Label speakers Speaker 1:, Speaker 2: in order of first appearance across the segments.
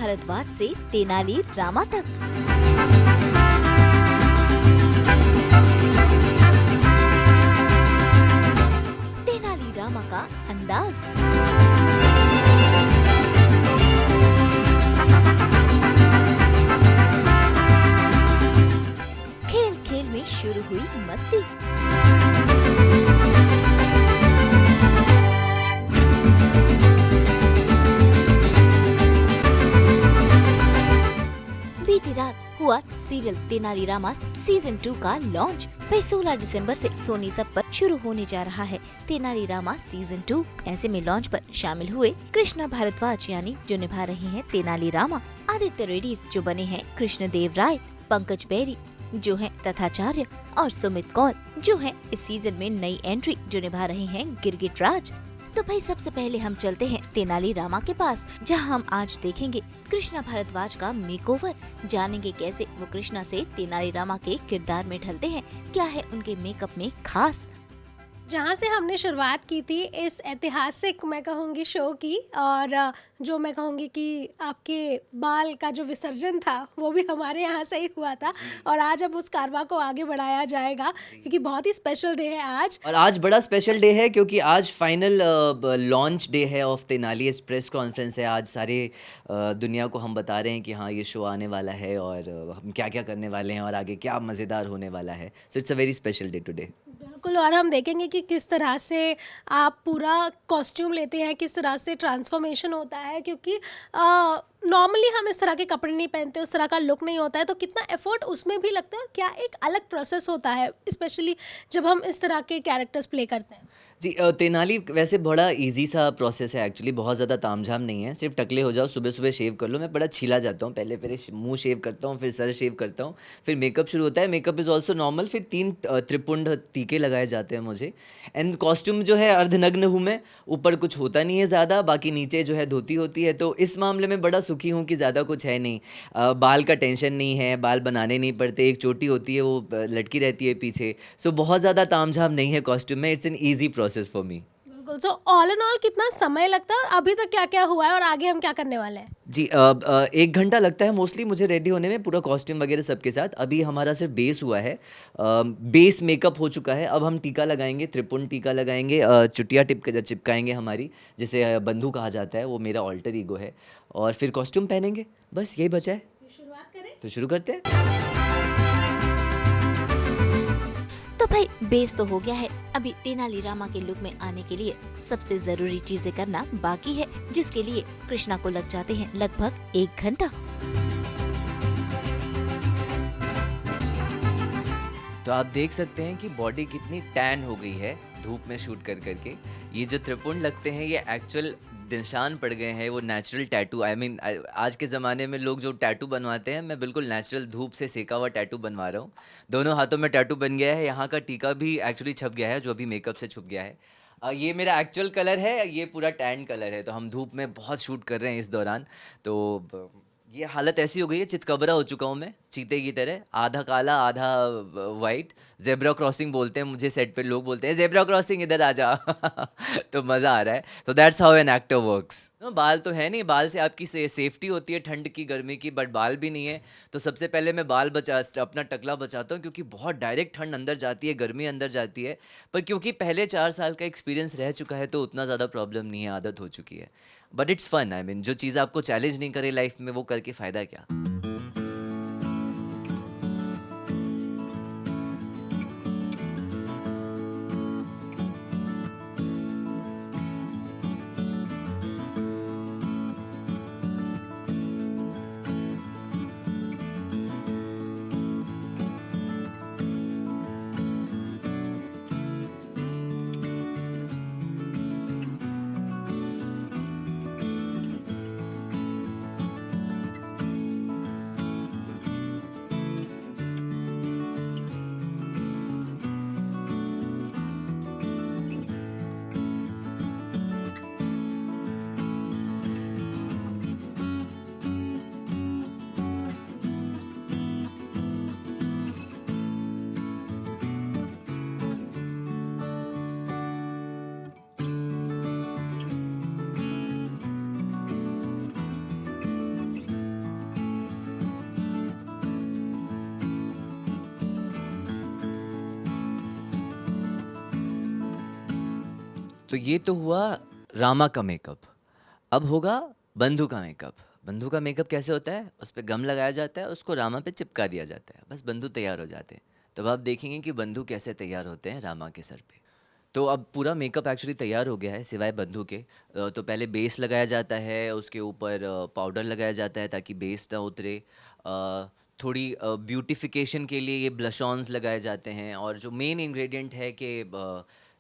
Speaker 1: भारद्वाज से तेनाली रामा तक। तेनाली रामा का अंदाज। खेल खेल में शुरू हुई मस्ती। बीती रात हुआ सीरियल तेनाली रामा सीजन 2 का लॉन्च। वही 16 दिसंबर से सोनी सब पर शुरू होने जा रहा है तेनाली रामा सीजन 2। ऐसे में लॉन्च पर शामिल हुए कृष्णा भारद्वाज यानी जो निभा रहे हैं तेनाली रामा, आदित्य रेड्डी जो बने हैं कृष्ण देव राय, पंकज बेरी जो हैं तथाचार्य और सुमित कौर जो हैं इस सीजन में नई एंट्री जो निभा रहे हैं गिरगिट राज। तो भाई सबसे पहले हम चलते हैं तेनाली रामा के पास, जहां हम आज देखेंगे कृष्णा भारद्वाज का मेकओवर। जानेंगे कैसे वो कृष्णा से तेनाली रामा के किरदार में ढलते हैं, क्या है उनके मेकअप में खास।
Speaker 2: जहाँ से हमने शुरुआत की थी इस ऐतिहासिक मैं कहूँगी शो की, और जो मैं कहूँगी कि आपके बाल का जो विसर्जन था वो भी हमारे यहाँ से ही हुआ था, और आज अब उस कारवां को आगे बढ़ाया जाएगा क्योंकि बहुत ही स्पेशल डे है आज।
Speaker 3: और आज बड़ा स्पेशल डे है क्योंकि आज फाइनल लॉन्च डे है ऑफ तेनाली। प्रेस कॉन्फ्रेंस है आज। सारे दुनिया को हम बता रहे हैं कि हाँ ये शो आने वाला है और हम क्या क्या करने वाले हैं और आगे क्या मज़ेदार होने वाला है। So it's a very special day today.
Speaker 2: बिल्कुल, और हम देखेंगे कि किस तरह से आप पूरा कॉस्ट्यूम लेते हैं, किस तरह से ट्रांसफॉर्मेशन होता है, क्योंकि नॉर्मली हम इस तरह के कपड़े नहीं पहनते, उस तरह का लुक नहीं होता है, तो कितना एफर्ट उसमें भी लगता है और क्या एक अलग प्रोसेस होता है, स्पेशली जब हम इस तरह के कैरेक्टर्स प्ले करते हैं।
Speaker 3: जी तेनाली वैसे बड़ा इजी सा प्रोसेस है एक्चुअली। बहुत ज़्यादा तामझाम नहीं है। सिर्फ टकले हो जाओ, सुबह सुबह शेव कर लो। मैं बड़ा छीला जाता हूँ। पहले मुंह शेव करता हूँ, फिर सर शेव करता हूँ, फिर मेकअप शुरू होता है। Makeup is also normal. फिर 3 त्रिपुंड टीके लगाए जाते हैं मुझे। एंड कॉस्ट्यूम जो है अर्धनग्न हूँ मैं। ऊपर कुछ होता नहीं है ज़्यादा, बाकी नीचे जो है धोती होती है। तो इस मामले में बड़ा सुखी हूँ कि ज़्यादा कुछ है नहीं। बाल का टेंशन नहीं है, बाल बनाने नहीं पड़ते। एक चोटी होती है वो लटकी रहती है पीछे। सो बहुत ज़्यादा तामझाम नहीं है कॉस्ट्यूम में। It's an easy process for me.
Speaker 2: So all and all कितना समय लगता है और अभी तक क्या क्या हुआ है और आगे हम क्या करने वाले हैं।
Speaker 3: जी 1 घंटा लगता है मोस्टली मुझे रेडी होने में, पूरा कॉस्ट्यूम वगैरह सबके साथ। अभी हमारा सिर्फ बेस हुआ है। बेस मेकअप हो चुका है। अब हम टीका लगाएंगे, त्रिपुंड टीका लगाएंगे, चुटिया चिपकाएंगे हमारी, जिसे बंधु कहा जाता है। वो मेरा ऑल्टर ईगो है। और फिर कॉस्ट्यूम पहनेंगे। बस यही बचा है।
Speaker 2: शुरुआत करें
Speaker 3: तो शुरू करते हैं।
Speaker 1: तो भाई बेस तो हो गया है, अभी तेनाली रामा के लुक में आने के लिए सबसे जरूरी चीजें करना बाकी है, जिसके लिए कृष्णा को लग जाते हैं लगभग 1 घंटा।
Speaker 3: तो आप देख सकते हैं कि बॉडी कितनी टैन हो गई है धूप में शूट कर करके। ये जो त्रिपुंड लगते हैं ये एक्चुअल निशान पड़ गए हैं, वो नेचुरल टैटू। आई मीन आज के ज़माने में लोग जो टैटू बनवाते हैं, मैं बिल्कुल नेचुरल धूप से सेका हुआ टैटू बनवा रहा हूँ। दोनों हाथों में टैटू बन गया है। यहाँ का टीका भी एक्चुअली छप गया है, जो अभी मेकअप से छुप गया है। ये मेरा एक्चुअल कलर है, ये पूरा टैन कलर है। तो हम धूप में बहुत शूट कर रहे हैं इस दौरान। तो ये हालत ऐसी हो गई है, चितकबरा हो चुका हूँ मैं चीते की तरह। आधा काला आधा वाइट। जेब्रा क्रॉसिंग बोलते हैं मुझे, सेट पे लोग बोलते हैं जेब्रा क्रॉसिंग इधर आ जा। तो मज़ा आ रहा है। तो that's how an actor works. बाल तो है नहीं, बाल से आपकी सेफ्टी होती है ठंड की गर्मी की, बट बाल भी नहीं है। तो सबसे पहले मैं बाल अपना टकला बचाता हूँ, क्योंकि बहुत डायरेक्ट ठंड अंदर जाती है, गर्मी अंदर जाती है। पर क्योंकि पहले 4 साल का एक्सपीरियंस रह चुका है तो उतना ज़्यादा प्रॉब्लम नहीं है, आदत हो चुकी है। But it's fun. I mean जो चीज़ आपको चैलेंज नहीं करे लाइफ में, वो करके फ़ायदा क्या। तो ये तो हुआ रामा का मेकअप। अब होगा बंधु का मेकअप। बंधु का मेकअप कैसे होता है? उस पे गम लगाया जाता है, उसको रामा पे चिपका दिया जाता है, बस बंधु तैयार हो जाते हैं। तो अब आप देखेंगे कि बंधु कैसे तैयार होते हैं रामा के सर पे। तो अब पूरा मेकअप एक्चुअली तैयार हो गया है सिवाय बंधु के। तो पहले बेस लगाया जाता है, उसके ऊपर पाउडर लगाया जाता है ताकि बेस ना उतरे। थोड़ी ब्यूटिफिकेशन के लिए ये ब्लश ऑन्स लगाए जाते हैं, और जो मेन इंग्रेडिएंट है कि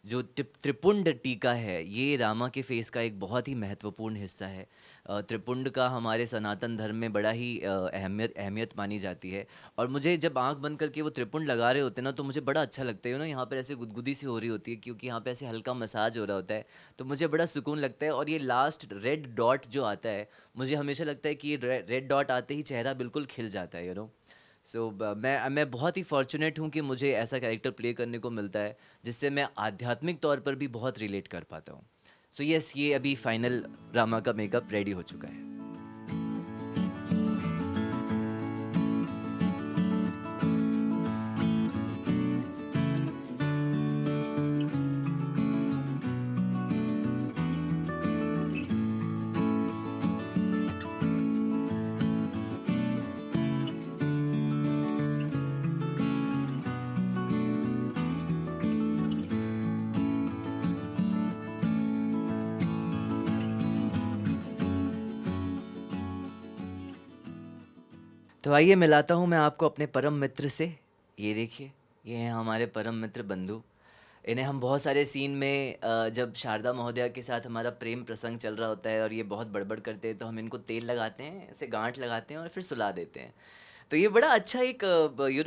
Speaker 3: जो त्रिपुंड टीका है, ये रामा के फेस का एक बहुत ही महत्वपूर्ण हिस्सा है। त्रिपुंड का हमारे सनातन धर्म में बड़ा ही अहमियत मानी जाती है। और मुझे जब आंख बंद करके वो त्रिपुंड लगा रहे होते हैं ना, तो मुझे बड़ा अच्छा लगता है। यहाँ पर ऐसे गुदगुदी सी हो रही होती है, क्योंकि यहाँ पे ऐसे हल्का मसाज हो रहा होता है, तो मुझे बड़ा सुकून लगता है। और ये लास्ट रेड डॉट जो आता है, मुझे हमेशा लगता है कि ये रेड डॉट आते ही चेहरा बिल्कुल खिल जाता है। सो मैं बहुत ही फॉर्चुनेट हूँ कि मुझे ऐसा कैरेक्टर प्ले करने को मिलता है जिससे मैं आध्यात्मिक तौर पर भी बहुत रिलेट कर पाता हूँ। सो यस, ये अभी फाइनल रामा का मेकअप रेडी हो चुका है। तो आइए मिलाता हूँ मैं आपको अपने परम मित्र से। ये देखिए, ये हैं हमारे परम मित्र बंधु। इन्हें हम बहुत सारे सीन में जब शारदा महोदया के साथ हमारा प्रेम प्रसंग चल रहा होता है और ये बहुत बड़बड़ करते हैं, तो हम इनको तेल लगाते हैं, ऐसे गांठ लगाते हैं और फिर सुला देते हैं। तो ये बड़ा अच्छा एक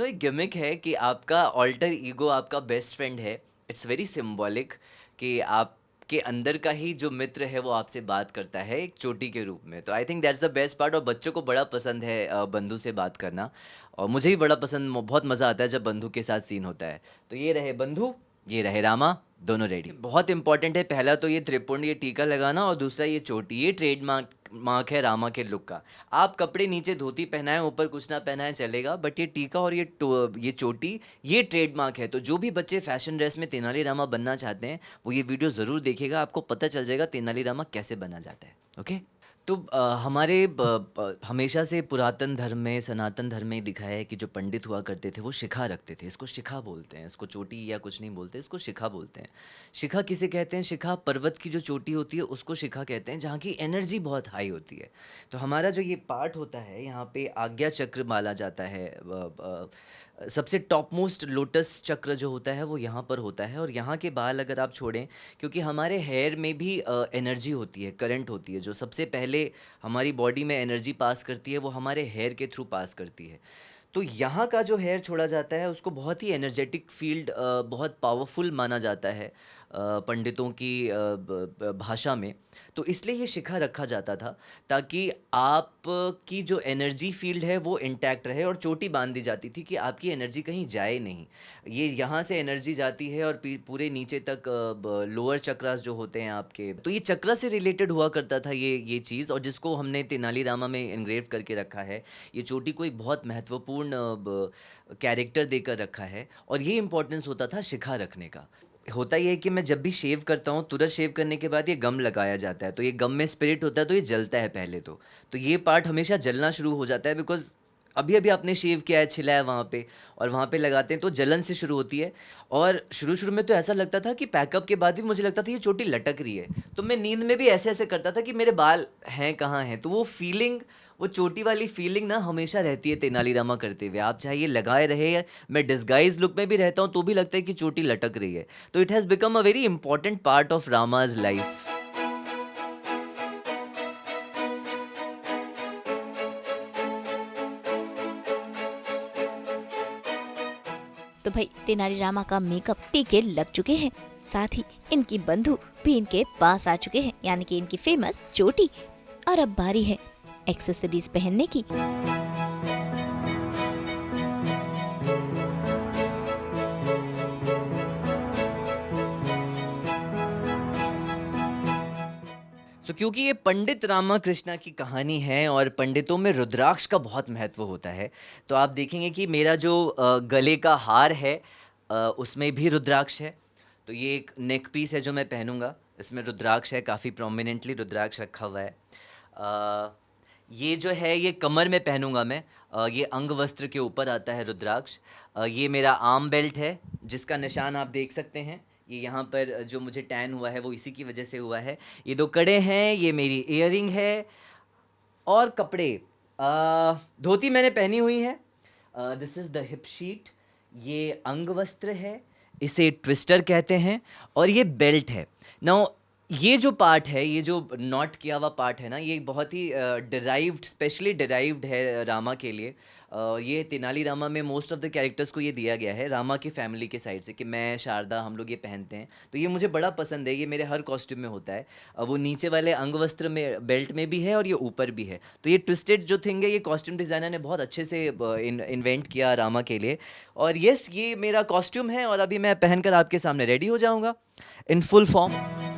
Speaker 3: एक गिमिक है कि आपका ऑल्टर ईगो आपका बेस्ट फ्रेंड है। इट्स वेरी सिम्बॉलिक कि आपके अंदर का ही जो मित्र है वो आपसे बात करता है एक चोटी के रूप में। तो I think that's the best part. और बच्चों को बड़ा पसंद है बंधु से बात करना, और मुझे भी बड़ा पसंद, बहुत मज़ा आता है जब बंधु के साथ सीन होता है। तो ये रहे बंधु, ये रहे रामा, दोनों रेडी। बहुत इंपॉर्टेंट है, पहला तो ये त्रिपुंड, ये टीका लगाना, और दूसरा ये चोटी। ये ट्रेडमार्क है रामा के लुक का। आप कपड़े नीचे धोती पहनाएं, ऊपर कुछ ना पहनाएं चलेगा, बट ये टीका और ये चोटी, ये ट्रेडमार्क है। तो जो भी बच्चे फैशन ड्रेस में तेनाली रामा बनना चाहते हैं, वो ये वीडियो ज़रूर देखेगा, आपको पता चल जाएगा तेनाली रामा कैसे बना जाता है। ओके। तो हमारे हमेशा से पुरातन धर्म में, सनातन धर्म में दिखाया है कि जो पंडित हुआ करते थे वो शिखा रखते थे। इसको शिखा बोलते हैं, इसको चोटी या कुछ नहीं बोलते, इसको शिखा बोलते हैं। शिखा किसे कहते हैं? शिखा पर्वत की जो चोटी होती है उसको शिखा कहते हैं, जहाँ की एनर्जी बहुत हाई होती है। तो हमारा जो ये पार्ट होता है, यहाँ पे आज्ञा चक्र माला जाता है। सबसे टॉप मोस्ट लोटस चक्र जो होता है वो यहाँ पर होता है। और यहाँ के बाल अगर आप छोड़ें, क्योंकि हमारे हेयर में भी एनर्जी होती है, करंट होती है, जो सबसे पहले हमारी बॉडी में एनर्जी पास करती है वो हमारे हेयर के थ्रू पास करती है। तो यहाँ का जो हेयर छोड़ा जाता है उसको बहुत ही एनर्जेटिक फील्ड, बहुत पावरफुल माना जाता है पंडितों की भाषा में। तो इसलिए ये शिखा रखा जाता था ताकि आपकी जो एनर्जी फील्ड है वो इंटैक्ट रहे, और चोटी बांध दी जाती थी कि आपकी एनर्जी कहीं जाए नहीं। ये यहाँ से एनर्जी जाती है और पूरे नीचे तक लोअर चक्रास जो होते हैं आपके, तो ये चक्र से रिलेटेड हुआ करता था ये चीज़, और जिसको हमने तेनाली रामा में इनग्रेव करके रखा है। ये चोटी को एक बहुत महत्वपूर्ण कैरेक्टर देकर रखा है, और ये इंपॉर्टेंस होता था शिखा रखने का। होता ये है कि मैं जब भी शेव करता हूँ, तुरंत शेव करने के बाद ये गम लगाया जाता है, तो ये गम में स्पिरिट होता है, तो ये जलता है पहले तो ये पार्ट हमेशा जलना शुरू हो जाता है, बिकॉज अभी अभी आपने शेव किया है, छिला है वहाँ पे, और वहाँ पे लगाते हैं तो जलन से शुरू होती है। और शुरू में तो ऐसा लगता था कि पैकअप के बाद भी मुझे लगता था ये चोटी लटक रही है, तो मैं नींद में भी ऐसे ऐसे करता था कि मेरे बाल हैं कहाँ हैं। तो वो फीलिंग, वो चोटी वाली फीलिंग ना हमेशा रहती है तेनाली रामा करते हुए। आप चाहे ये लगाए रहे या मैं डिस्गाइज लुक में भी रहता हूँ तो भी लगता है कि चोटी लटक रही है। तो it has become a very important part of Rama's life.
Speaker 1: तो भाई तेनाली रामा का मेकअप टीके लग चुके हैं, साथ ही इनकी बंधु भी इनके पास आ चुके हैं, यानी कि इनकी फेमस चोटी। और अब बारी है एक्सेसरीज पहनने की।
Speaker 3: क्योंकि ये पंडित रामाकृष्णा की कहानी है और पंडितों में रुद्राक्ष का बहुत महत्व होता है, तो आप देखेंगे कि मेरा जो गले का हार है उसमें भी रुद्राक्ष है। तो ये एक नेक पीस है जो मैं पहनूंगा, इसमें रुद्राक्ष है, काफ़ी प्रोमिनेंटली रुद्राक्ष रखा हुआ है। ये जो है ये कमर में पहनूंगा मैं। ये अंग वस्त्र के ऊपर आता है रुद्राक्ष। ये मेरा आर्म बेल्ट है जिसका निशान आप देख सकते हैं। ये यहाँ पर जो मुझे टैन हुआ है वो इसी की वजह से हुआ है। ये 2 कड़े हैं, ये मेरी ईयरिंग है। और कपड़े, धोती मैंने पहनी हुई है। This is the hip sheet. ये अंग वस्त्र है, इसे ट्विस्टर कहते हैं, और ये बेल्ट है। नाउ ये जो पार्ट है, ये जो नॉट किया हुआ पार्ट है ना, ये बहुत ही डिराइव्ड, स्पेशली डिराइव्ड है रामा के लिए। ये तेनाली रामा में मोस्ट ऑफ द कैरेक्टर्स को ये दिया गया है रामा की फैमिली के साइड से, कि मैं, शारदा, हम लोग ये पहनते हैं। तो ये मुझे बड़ा पसंद है, ये मेरे हर कॉस्ट्यूम में होता है। वो नीचे वाले अंग वस्त्र में, बेल्ट में भी है, और ये ऊपर भी है। तो ये ट्विस्टेड जो थिंग है, ये कॉस्ट्यूम डिज़ाइनर ने बहुत अच्छे से इन्वेंट किया रामा के लिए। और यस, ये मेरा कॉस्ट्यूम है, और अभी मैं पहनकर आपके सामने रेडी हो जाऊँगा इन फुल फॉर्म।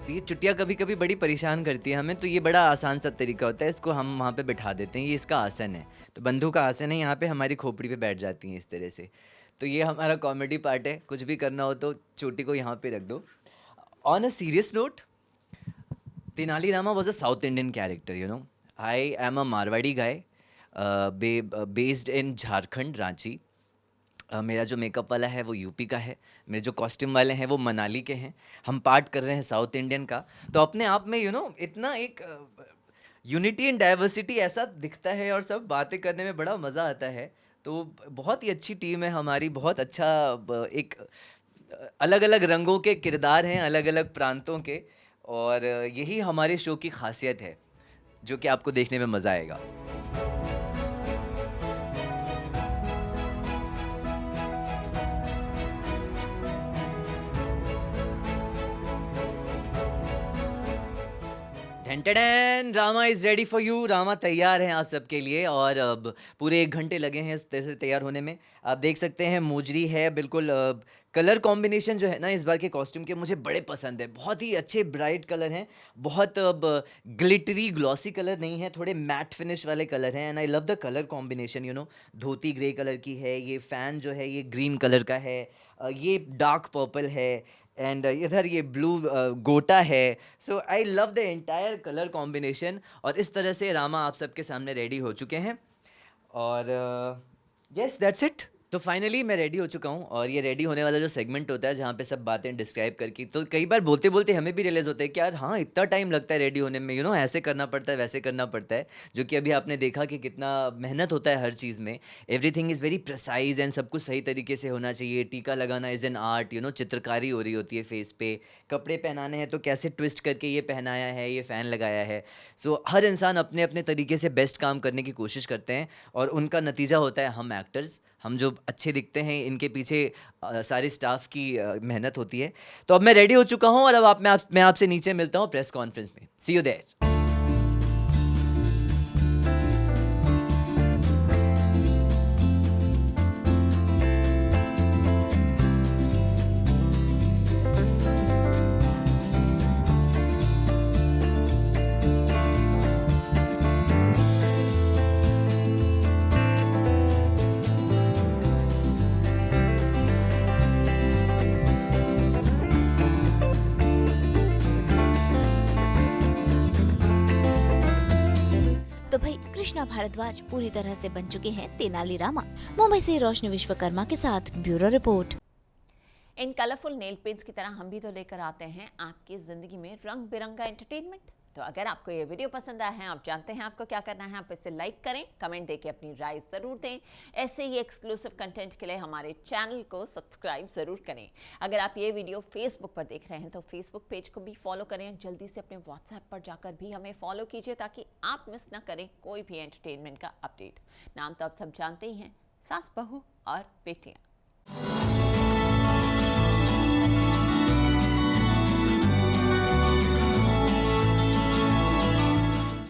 Speaker 3: ये चुटिया कभी कभी बड़ी परेशान करती है हमें, तो ये बड़ा आसान सा तरीका होता है, इसको हम वहाँ पे बिठा देते हैं। ये इसका आसन है, तो बंधु का आसन है, यहाँ पे हमारी खोपड़ी पे बैठ जाती हैं इस तरह से। तो ये हमारा कॉमेडी पार्ट है, कुछ भी करना हो तो चोटी को यहाँ पे रख दो। On a serious note, Tenali Rama was a south Indian character, you know. I am a Marwari guy, based in Jharkhand, Ranchi. मेरा जो मेकअप वाला है वो यूपी का है, मेरे जो कॉस्ट्यूम वाले हैं वो मनाली के हैं। हम पार्ट कर रहे हैं साउथ इंडियन का, तो अपने आप में इतना एक यूनिटी एंड डाइवर्सिटी ऐसा दिखता है, और सब बातें करने में बड़ा मज़ा आता है। तो बहुत ही अच्छी टीम है हमारी, बहुत अच्छा एक अलग अलग रंगों के किरदार हैं, अलग अलग प्रांतों के, और यही हमारे शो की खासियत है, जो कि आपको देखने में मज़ा आएगा। Rama is ready for you. Rama तैयार हैं आप सबके लिए, और अब पूरे 1 घंटे लगे हैं इस तरह से तैयार होने में। आप देख सकते हैं मोजरी है बिल्कुल। कलर कॉम्बिनेशन जो है ना इस बार के कॉस्ट्यूम के, मुझे बड़े पसंद है। बहुत ही अच्छे ब्राइट कलर हैं, बहुत ग्लिटरी ग्लॉसी कलर नहीं है, थोड़े मैट फिनिश वाले कलर हैं। And I love the colour combination, you know. Dhoti grey colour की है, ये फ़ैन जो है ये ग्रीन कलर का है, ये डार्क पर्पल है, एंड इधर ये ब्लू गोटा है। So I love the entire colour combination, और इस तरह से रामा आप सबके सामने रेडी हो चुके हैं। और यस, दैट्स इट। तो फाइनली मैं रेडी हो चुका हूँ, और ये रेडी होने वाला जो सेगमेंट होता है जहाँ पे सब बातें डिस्क्राइब करके, तो कई बार बोलते बोलते हमें भी रियलाइज़ होता है कि यार हाँ, इतना टाइम लगता है रेडी होने में, यू नो, ऐसे करना पड़ता है, वैसे करना पड़ता है। जो कि अभी आपने देखा कि कितना मेहनत होता है हर चीज़ में। Everything is very precise, and सब कुछ सही तरीके से होना चाहिए। टीका लगाना is an art, you know, चित्रकारी हो रही होती है फेस पे। कपड़े पहनाने हैं तो कैसे ट्विस्ट करके ये पहनाया है, ये फ़ैन लगाया है। सो हर इंसान अपने अपने तरीके से बेस्ट काम करने की कोशिश करते हैं, और उनका नतीजा होता है हम एक्टर्स, हम जो अच्छे दिखते हैं, इनके पीछे सारे स्टाफ की मेहनत होती है। तो अब मैं रेडी हो चुका हूँ, और अब मैं आपसे नीचे मिलता हूँ प्रेस कॉन्फ्रेंस में। सी यू देयर।
Speaker 1: तो भाई कृष्णा भारद्वाज पूरी तरह से बन चुके हैं तेनाली रामा। मुंबई से रोशनी विश्वकर्मा के साथ ब्यूरो रिपोर्ट।
Speaker 4: इन कलरफुल नेल पेंट्स की तरह हम भी तो लेकर आते हैं आपकी जिंदगी में रंग बिरंगा एंटरटेनमेंट। तो अगर आपको ये वीडियो पसंद आया है, आप जानते हैं आपको क्या करना है, आप इसे लाइक करें, कमेंट देके अपनी राय ज़रूर दें। ऐसे ही एक्सक्लूसिव कंटेंट के लिए हमारे चैनल को सब्सक्राइब ज़रूर करें। अगर आप ये वीडियो फेसबुक पर देख रहे हैं तो फेसबुक पेज को भी फॉलो करें। जल्दी से अपने व्हाट्सएप पर जाकर भी हमें फॉलो कीजिए ताकि आप मिस ना करें कोई भी एंटरटेनमेंट का अपडेट। नाम तो आप सब जानते ही हैं, सास बहू और बेटियाँ।